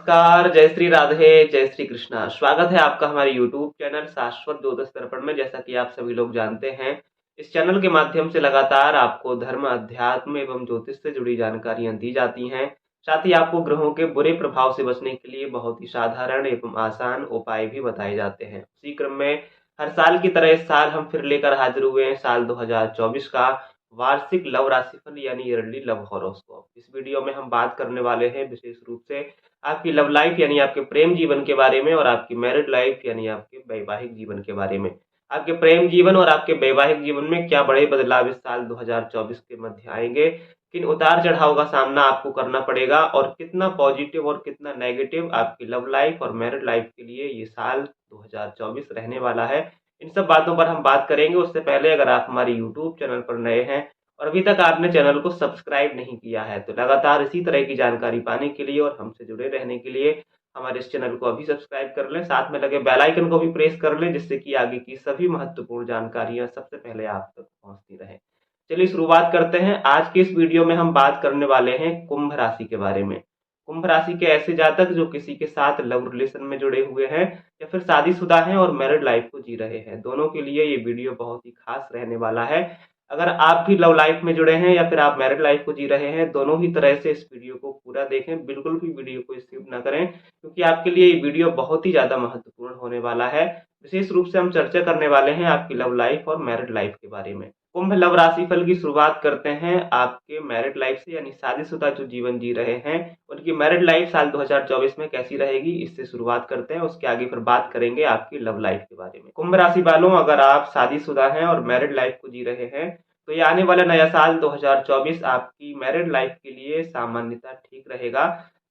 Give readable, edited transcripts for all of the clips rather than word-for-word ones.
नमस्कार, जय श्री राधे, जय श्री कृष्णा। स्वागत है आपका हमारे यूट्यूब चैनल शाश्वत ज्योतिष दर्पण में। जैसा कि आप सभी लोग जानते हैं, इस चैनल के माध्यम से लगातार आपको धर्म, अध्यात्म एवं ज्योतिष से जुड़ी जानकारियाँ दी जाती हैं। साथ ही आपको ग्रहों के बुरे प्रभाव से बचने के लिए बहुत ही साधारण एवं आसान उपाय भी बताए जाते हैं। उसी क्रम में हर साल की तरह इस साल हम फिर लेकर हाजिर हुए हैं साल 2024 का वार्षिक लव राशिफल यानी ईयरली लव हॉरोस्कोप। इस वीडियो में हम बात करने वाले हैं विशेष रूप से आपकी लव लाइफ यानी आपके प्रेम जीवन के बारे में और आपकी मैरिड लाइफ यानी आपके वैवाहिक जीवन के बारे में। आपके प्रेम जीवन और आपके वैवाहिक जीवन में क्या बड़े बदलाव इस साल 2024 के मध्य आएंगे, किन उतार चढ़ाव का सामना आपको करना पड़ेगा और कितना पॉजिटिव और कितना नेगेटिव आपकी लव लाइफ और मैरिड लाइफ के लिए ये साल 2024 रहने वाला है। इन सब बातों पर हम बात करेंगे। उससे पहले अगर आप हमारे यूट्यूब चैनल पर नए हैं और अभी तक आपने चैनल को सब्सक्राइब नहीं किया है तो लगातार इसी तरह की जानकारी पाने के लिए और हमसे जुड़े रहने के लिए हमारे इस चैनल को अभी सब्सक्राइब कर लें। साथ में लगे बेल आइकन को भी प्रेस कर लें, जिससे कि आगे की सभी महत्वपूर्ण जानकारियां सबसे पहले आप तक पहुंचती रहें। चलिए शुरुआत करते हैं। आज के इस वीडियो में हम बात करने वाले हैं कुंभ राशि के बारे में। कुंभ राशि के ऐसे जातक जो किसी के साथ लव रिलेशन में जुड़े हुए हैं या फिर शादीशुदा हैं और मैरिड लाइफ को जी रहे हैं, दोनों के लिए ये वीडियो बहुत ही खास रहने वाला है। अगर आप भी लव लाइफ में जुड़े हैं या फिर आप मैरिड लाइफ को जी रहे हैं, दोनों ही तरह से इस वीडियो को पूरा देखें। बिल्कुल भी वीडियो को स्किप ना करें, क्योंकि आपके लिए ये वीडियो बहुत ही ज़्यादा महत्वपूर्ण होने वाला है। विशेष रूप से हम चर्चा करने वाले हैं आपकी लव लाइफ और मैरिड लाइफ के बारे में। कुंभ लव राशिफल की शुरुआत करते हैं आपके मैरिड लाइफ से, यानी शादीशुदा जो जीवन जी रहे हैं उनकी मैरिड लाइफ साल 2024 में कैसी रहेगी, इससे शुरुआत करते हैं। उसके आगे फिर बात करेंगे आपकी लव लाइफ के बारे में। कुंभ राशि वालों, अगर आप शादीशुदा हैं और मैरिड लाइफ को जी रहे हैं तो ये आने वाला नया साल 2024 आपकी मैरिड लाइफ के लिए सामान्यतः ठीक रहेगा।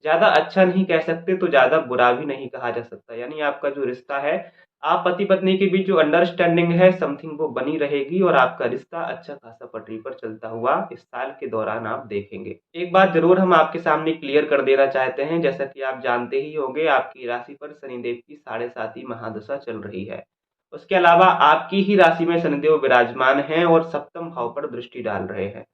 ज़्यादा अच्छा नहीं कह सकते तो ज़्यादा बुरा भी नहीं कहा जा सकता। यानी आपका जो रिश्ता है, आप पति पत्नी के बीच जो अंडरस्टैंडिंग है समथिंग वो बनी रहेगी और आपका रिश्ता अच्छा खासा पटरी पर चलता हुआ इस साल के दौरान आप देखेंगे। एक बात जरूर हम आपके सामने क्लियर कर देना चाहते हैं, जैसा कि आप जानते ही होंगे आपकी राशि पर शनिदेव की 7.5 महादशा चल रही है। उसके अलावा आपकी ही राशि में शनिदेव विराजमान हैं और सप्तम भाव पर दृष्टि डाल रहे हैं।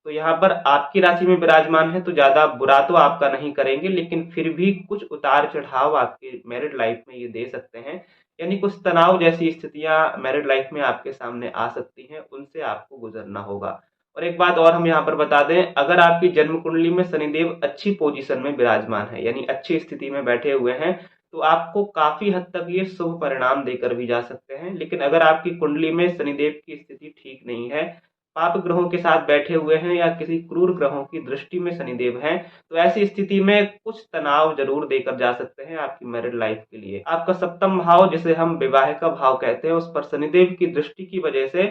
तो यहाँ पर आपकी राशि में विराजमान है तो ज्यादा बुरा तो आपका नहीं करेंगे, लेकिन फिर भी कुछ उतार चढ़ाव आपके मैरिड लाइफ में ये दे सकते हैं। यानी कुछ तनाव जैसी स्थितियां मैरिड लाइफ में आपके सामने आ सकती हैं, उनसे आपको गुजरना होगा। और एक बात और हम यहाँ पर बता दें, अगर आपकी जन्म कुंडली में शनिदेव अच्छी पोजीशन में विराजमान है यानी अच्छी स्थिति में बैठे हुए हैं, तो आपको काफी हद तक ये शुभ परिणाम देकर भी जा सकते हैं। लेकिन अगर आपकी कुंडली में शनिदेव की स्थिति ठीक नहीं है, पाप ग्रहों के साथ बैठे हुए हैं या किसी क्रूर ग्रहों की दृष्टि में शनिदेव हैं, तो ऐसी स्थिति में कुछ तनाव जरूर देकर जा सकते हैं आपकी मैरिड लाइफ के लिए। आपका सप्तम भाव, जिसे हम विवाह का भाव कहते हैं, उस पर शनिदेव की दृष्टि की वजह से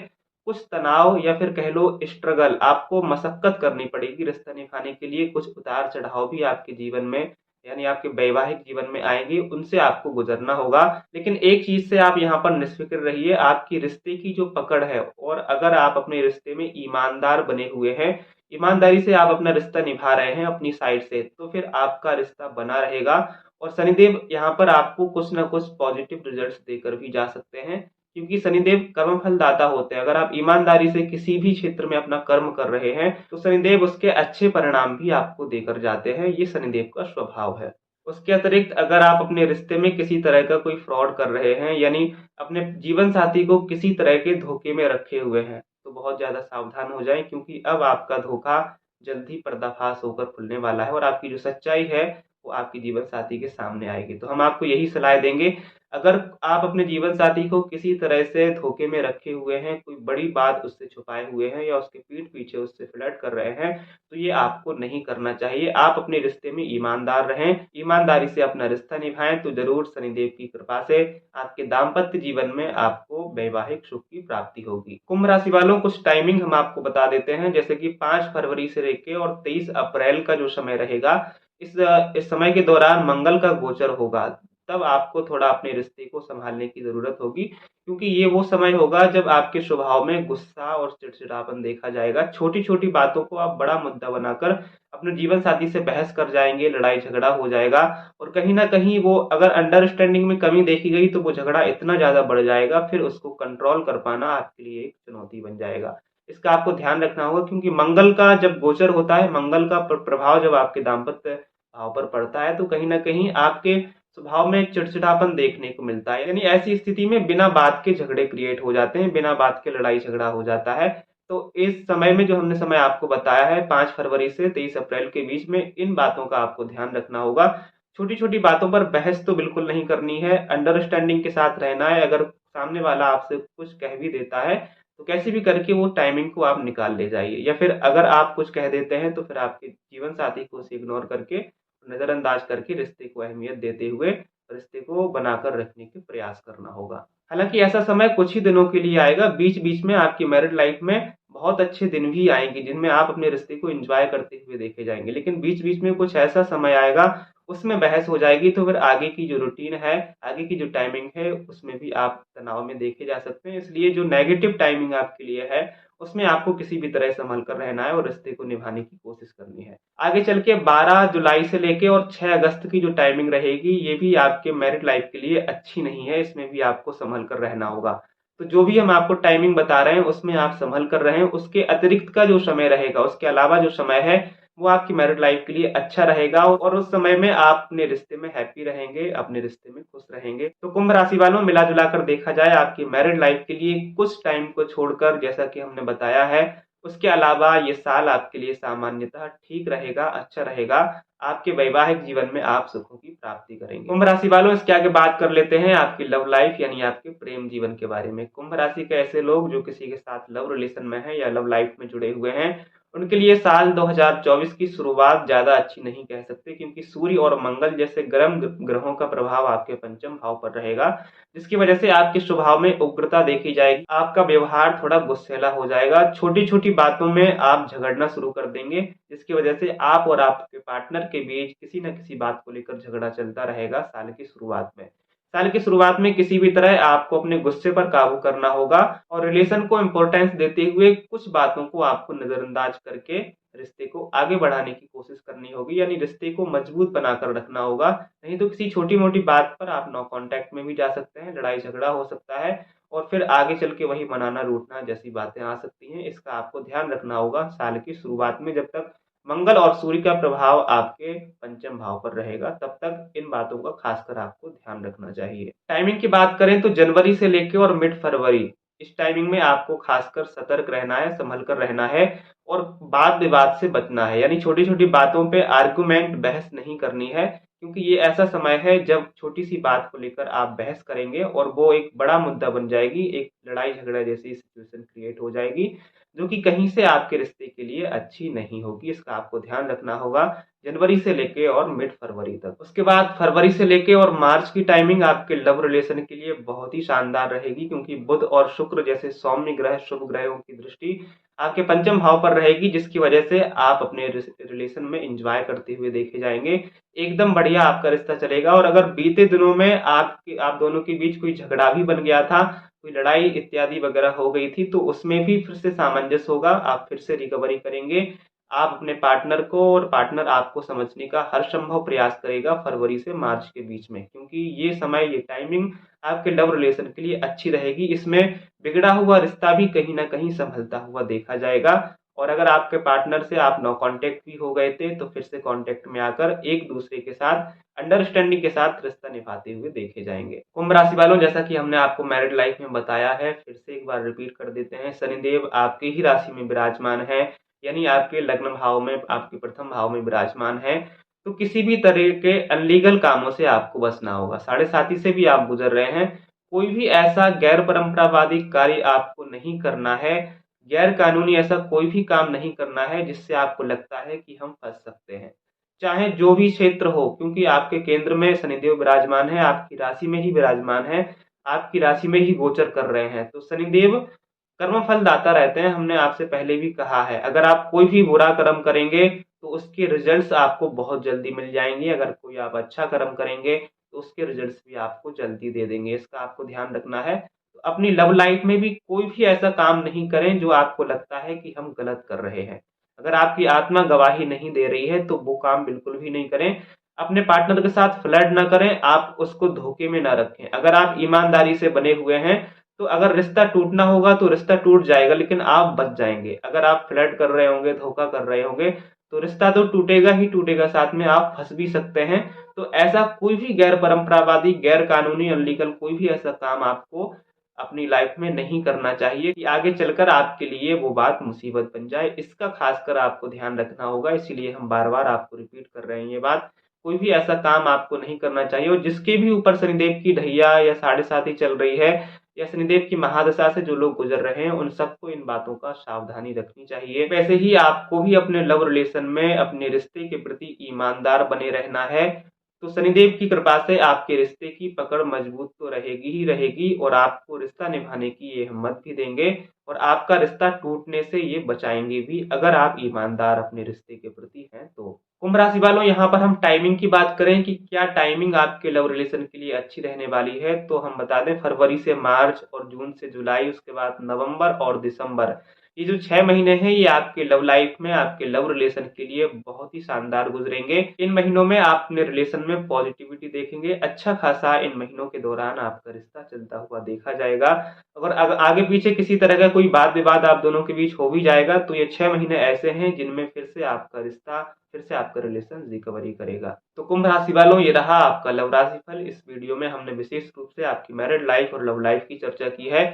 कुछ तनाव या फिर कह लो स्ट्रगल, आपको मशक्कत करनी पड़ेगी रिश्ता निभाने के लिए। कुछ उतार चढ़ाव भी आपके जीवन में यानी आपके वैवाहिक जीवन में आएंगे, उनसे आपको गुजरना होगा। लेकिन एक चीज से आप यहाँ पर निश्चित रहिए, आपकी रिश्ते की जो पकड़ है, और अगर आप अपने रिश्ते में ईमानदार बने हुए हैं, ईमानदारी से आप अपना रिश्ता निभा रहे हैं अपनी साइड से, तो फिर आपका रिश्ता बना रहेगा। और शनिदेव यहाँ पर आपको कुछ ना कुछ पॉजिटिव रिजल्ट्स देकर भी जा सकते हैं, क्योंकि शनिदेव कर्मफल दाता होते हैं। अगर आप ईमानदारी से किसी भी क्षेत्र में अपना कर्म कर रहे हैं तो शनिदेव उसके अच्छे परिणाम भी आपको देकर जाते हैं। ये शनिदेव का स्वभाव है। उसके अतिरिक्त अगर आप अपने रिश्ते में किसी तरह का कोई फ्रॉड कर रहे हैं, यानी अपने जीवन साथी को किसी तरह के धोखे में रखे हुए हैं, तो बहुत ज्यादा सावधान हो जाएं, क्योंकि अब आपका धोखा जल्द ही पर्दाफाश होकर खुलने वाला है और आपकी जो सच्चाई है वो आपकी जीवन साथी के सामने आएगी। तो हम आपको यही सलाह देंगे, अगर आप अपने जीवन साथी को किसी तरह से धोखे में रखे हुए हैं, कोई बड़ी बात उससे छुपाए हुए हैं या उसके पीठ पीछे उससे फ्लर्ट कर रहे हैं, तो ये आपको नहीं करना चाहिए। आप अपने रिश्ते में ईमानदार रहें, ईमानदारी से अपना रिश्ता निभाएं, तो जरूर शनिदेव की कृपा से आपके दाम्पत्य जीवन में आपको वैवाहिक सुख की प्राप्ति होगी। कुंभ राशि वालों, कुछ टाइमिंग हम आपको बता देते हैं, जैसे कि 5 फरवरी से लेकर और 23 अप्रैल का जो समय रहेगा, इस समय के दौरान मंगल का गोचर होगा। तब आपको थोड़ा अपने रिश्ते को संभालने की जरूरत होगी, क्योंकि ये वो समय होगा जब आपके स्वभाव में गुस्सा और चिड़चिड़ापन देखा जाएगा। छोटी छोटी बातों को आप बड़ा मुद्दा बनाकर अपने जीवन साथी से बहस कर जाएंगे, लड़ाई झगड़ा हो जाएगा, और कहीं ना कहीं वो अगर अंडरस्टैंडिंग में कमी देखी गई तो वो झगड़ा इतना ज्यादा बढ़ जाएगा, फिर उसको कंट्रोल कर पाना आपके लिए एक चुनौती बन जाएगा। इसका आपको ध्यान रखना होगा, क्योंकि मंगल का जब गोचर होता है, मंगल का प्रभाव जब आपके दाम्पत्य भाव पर पड़ता है, तो कहीं न कहीं आपके स्वभाव में चिड़चिड़ापन देखने को मिलता है। यानी ऐसी स्थिति में बिना बात के झगड़े क्रिएट हो जाते हैं, बिना बात के लड़ाई-झगड़ा हो जाता है। तो इस समय में जो हमने समय आपको बताया है 5 फरवरी से 23 अप्रैल के बीच में, इन बातों का आपको ध्यान रखना होगा। छोटी-छोटी बातों पर बहस तो बिल्कुल नहीं करनी है, अंडरस्टैंडिंग के साथ रहना है। अगर सामने वाला आपसे कुछ कह भी देता है, तो कैसे भी करके वो टाइमिंग को आप निकाल ले जाइए, या फिर अगर आप कुछ कह देते हैं, तो फिर आपके जीवन साथी को उसे इग्नोर करके, नज़रअंदाज करके रिश्ते को अहमियत देते हुए रिश्ते को बनाकर रखने के प्रयास करना होगा। हालाँकि ऐसा समय कुछ ही दिनों के लिए आएगा, बीच-बीच में आपकी मैरिड लाइफ़ में बहुत अच्छे दिन भी आएँगे, जिनमें आप अपने रिश्ते को एन्जॉय करते हुए देखे जाएँगे। लेकिन बीच-बीच में कुछ ऐसा समय आएगा, उसमें बहस हो जाएगी, तो फिर आगे की जो रूटीन है, आगे की जो टाइमिंग है, उसमें भी आप तनाव में देखे जा सकते हैं। इसलिए जो नेगेटिव टाइमिंग आपके लिए है, उसमें आपको किसी भी तरह संभल कर रहना है और रिश्ते को निभाने की कोशिश करनी है। आगे चल के 12 जुलाई से लेके और 6 अगस्त की जो टाइमिंग रहेगी, ये भी आपके मैरिड लाइफ़ के लिए अच्छी नहीं है, इसमें भी आपको सँभल कर रहना होगा। तो जो भी हम आपको टाइमिंग बता रहे हैं, उसमें आप सँभल कर रहें, उसके अतिरिक्त का जो समय रहेगा, उसके अलावा जो समय है, वो आपकी मैरिड लाइफ़ के लिए अच्छा रहेगा और उस समय में आप अपने रिश्ते में हैप्पी रहेंगे, अपने रिश्ते में खुश रहेंगे। तो कुंभ राशि वालों, मिला-जुला कर देखा जाए, आपकी मैरिड लाइफ़ के लिए कुछ टाइम को छोड़कर, जैसा कि हमने बताया है, उसके अलावा ये साल आपके लिए सामान्यतः ठीक रहेगा, अच्छा रहेगा। आपके वैवाहिक जीवन में आप सुखों की प्राप्ति करेंगे। कुंभ राशि वालों, इसके आगे बात कर लेते हैं आपकी लव लाइफ यानी आपके प्रेम जीवन के बारे में। कुंभ राशि के ऐसे लोग जो किसी के साथ लव रिलेशन में हैं या लव लाइफ में जुड़े हुए हैं, उनके लिए साल 2024 की शुरुआत ज़्यादा अच्छी नहीं कह सकते, क्योंकि सूर्य और मंगल जैसे गर्म ग्रहों का प्रभाव आपके पंचम भाव पर रहेगा, जिसकी वजह से आपके स्वभाव में उग्रता देखी जाएगी। आपका व्यवहार थोड़ा गुस्सैला हो जाएगा, छोटी-छोटी बातों में आप झगड़ना शुरू कर देंगे, जिसकी वजह से आप और आपके पार्टनर के बीच किसी न किसी बात को लेकर झगड़ा चलता रहेगा साल की शुरुआत में। साल की शुरुआत में किसी भी तरह आपको अपने गुस्से पर काबू करना होगा और रिलेशन को इम्पोर्टेंस देते हुए कुछ बातों को आपको नज़रअंदाज करके रिश्ते को आगे बढ़ाने की कोशिश करनी होगी, यानी रिश्ते को मजबूत बनाकर रखना होगा। नहीं तो किसी छोटी-मोटी बात पर आप नो कॉन्टैक्ट में भी जा सकते हैं, लड़ाई-झगड़ा हो सकता है और फिर आगे चल के वही मनाना-रूठना जैसी बातें आ सकती हैं। इसका आपको ध्यान रखना होगा साल की शुरुआत में, जब तक मंगल और सूर्य का प्रभाव आपके पंचम भाव पर रहेगा, तब तक इन बातों का खासकर आपको ध्यान रखना चाहिए। टाइमिंग की बात करें तो जनवरी से लेके और मिड फरवरी, इस टाइमिंग में आपको खासकर सतर्क रहना है, संभल कर रहना है और वाद-विवाद से बचना है। यानी छोटी-छोटी बातों पे आर्गुमेंट, बहस नहीं करनी है, क्योंकि ये ऐसा समय है जब छोटी-सी बात को लेकर आप बहस करेंगे और वो एक बड़ा मुद्दा बन जाएगी, एक लड़ाई-झगड़ा जैसी सिचुएशन क्रिएट हो जाएगी, जो कि कहीं से आपके रिश्ते के लिए अच्छी नहीं होगी। इसका आपको ध्यान रखना होगा जनवरी से लेके और मिड फरवरी तक। उसके बाद फरवरी से लेके और मार्च की टाइमिंग आपके लव रिलेशन के लिए बहुत ही शानदार रहेगी, क्योंकि बुध और शुक्र जैसे सौम्य ग्रह, शुभ ग्रहों की दृष्टि आपके पंचम भाव पर रहेगी, जिसकी वजह से आप अपने रिलेशन में एंजॉय करते हुए देखे जाएँगे। एकदम बढ़िया आपका रिश्ता चलेगा और अगर बीते दिनों में आप दोनों के बीच कोई झगड़ा भी बन गया था, कोई लड़ाई इत्यादि वगैरह हो गई थी, तो उसमें भी फिर से सामंजस्य होगा, आप फिर से रिकवरी करेंगे। आप अपने पार्टनर को और पार्टनर आपको समझने का हर संभव प्रयास करेगा फरवरी से मार्च के बीच में, क्योंकि ये समय, ये टाइमिंग आपके लव रिलेशन के लिए अच्छी रहेगी। इसमें बिगड़ा हुआ रिश्ता भी कहीं न कहीं सँभलता हुआ देखा जाएगा और अगर आपके पार्टनर से आप नो कॉन्टैक्ट भी हो गए थे, तो फिर से कॉन्टैक्ट में आकर एक-दूसरे के साथ अंडरस्टैंडिंग के साथ रिश्ता निभाते हुए देखे जाएँगे। कुंभ राशि वालों, जैसा कि हमने आपको मैरिड लाइफ में बताया है, फिर से एक बार रिपीट कर देते हैं, शनिदेव आपकी ही राशि में विराजमान है, यानी आपके लग्न भाव में, आपके प्रथम भाव में विराजमान है, तो किसी भी तरह के अनलीगल कामों से आपको बचना होगा। साढ़े साती से भी आप गुज़र रहे हैं, कोई भी ऐसा गैर परंपरावादी कार्य आपको नहीं करना है, गैर कानूनी ऐसा कोई भी काम नहीं करना है जिससे आपको लगता है कि हम फँस सकते हैं। चाहे जो भी क्षेत्र हो, क्योंकि आपके केंद्र में शनिदेव विराजमान है, आपकी राशि में ही विराजमान है, आपकी राशि में ही गोचर कर रहे हैं। तो शनिदेव कर्मफल दाता रहते हैं, हमने आपसे पहले भी कहा है। अगर आप कोई भी बुरा कर्म करेंगे, तो उसके रिज़ल्ट्स आपको बहुत जल्दी मिल जाएँगे। अगर कोई आप अच्छा कर्म करेंगे, तो उसके रिज़ल्ट्स भी आपको जल्दी दे देंगे। इसका आपको ध्यान रखना है। तो अपनी लव लाइफ़ में भी कोई भी ऐसा काम नहीं करें, जो आपको लगता है कि हम गलत कर रहे हैं। अगर आपकी आत्मा गवाही नहीं दे रही है, तो वो काम बिल्कुल भी नहीं करें। अपने पार्टनर के साथ फ्लर्ट ना करें, आप उसको धोखे में ना रखें। अगर आप ईमानदारी से बने हुए हैं, तो अगर रिश्ता टूटना होगा तो रिश्ता टूट जाएगा, लेकिन आप बच जाएँगे। अगर आप फ्लर्ट कर रहे होंगे, धोखा कर रहे होंगे, तो रिश्ता तो टूटेगा ही टूटेगा, साथ में आप फंस भी सकते हैं। तो ऐसा कोई भी गैर परंपरावादी, गैर कानूनी, अनलीगल कोई भी ऐसा काम आपको अपनी लाइफ में नहीं करना चाहिए कि आगे चलकर आपके लिए वो बात मुसीबत बन जाए। इसका खासकर आपको ध्यान रखना होगा, इसीलिए हम बार-बार आपको रिपीट कर रहे हैं ये बात। कोई भी ऐसा काम आपको नहीं करना चाहिए, और जिसके भी ऊपर शनिदेव की ढैया या साढ़े साती चल रही है या शनिदेव की महादशा से जो लोग गुजर रहे हैं, उन सबको इन बातों का सावधानी रखनी चाहिए। वैसे ही आपको भी अपने लव रिलेशन में अपने रिश्ते के प्रति ईमानदार बने रहना है। तो शनिदेव की कृपा से आपके रिश्ते की पकड़ मजबूत तो रहेगी ही रहेगी, और आपको रिश्ता निभाने की ये हिम्मत भी देंगे, और आपका रिश्ता टूटने से ये बचाएंगे भी, अगर आप ईमानदार अपने रिश्ते के प्रति हैं तो। कुंभ राशि वालों, यहाँ पर हम टाइमिंग की बात करें कि क्या टाइमिंग आपके लव रिलेशन के लिए अच्छी रहने वाली है, तो हम बता दें फरवरी से मार्च और जून से जुलाई, उसके बाद नवंबर और दिसंबर, ये जो 6 महीने हैं ये आपके लव लाइफ में, आपके लव रिलेशन के लिए बहुत ही शानदार गुजरेंगे। इन महीनों में आप अपने रिलेशन में पॉजिटिविटी देखेंगे। अच्छा खासा इन महीनों के दौरान आपका रिश्ता चलता हुआ देखा जाएगा। अगर आगे पीछे किसी तरह का कोई वाद विवाद आप दोनों के बीच हो भी जाएगा, तो ये 6 महीने ऐसे हैं जिनमें फिर से आपका रिश्ता, फिर से आपका रिलेशन रिकवरी करेगा। तो कुंभ राशि वालों, ये रहा आपका लव राशिफल। इस वीडियो में हमने विशेष रूप से आपकी मैरिड लाइफ और लव लाइफ की चर्चा की है।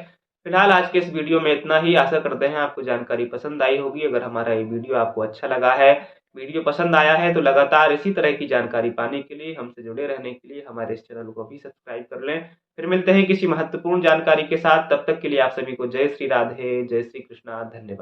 फिलहाल आज के इस वीडियो में इतना ही। आशा करते हैं आपको जानकारी पसंद आई होगी। अगर हमारा ये वीडियो आपको अच्छा लगा है, वीडियो पसंद आया है, तो लगातार इसी तरह की जानकारी पाने के लिए, हमसे जुड़े रहने के लिए हमारे इस चैनल को भी सब्सक्राइब कर लें। फिर मिलते हैं किसी महत्वपूर्ण जानकारी के साथ। तब तक के लिए आप सभी को जय श्री राधे, जय श्री कृष्णा, धन्यवाद।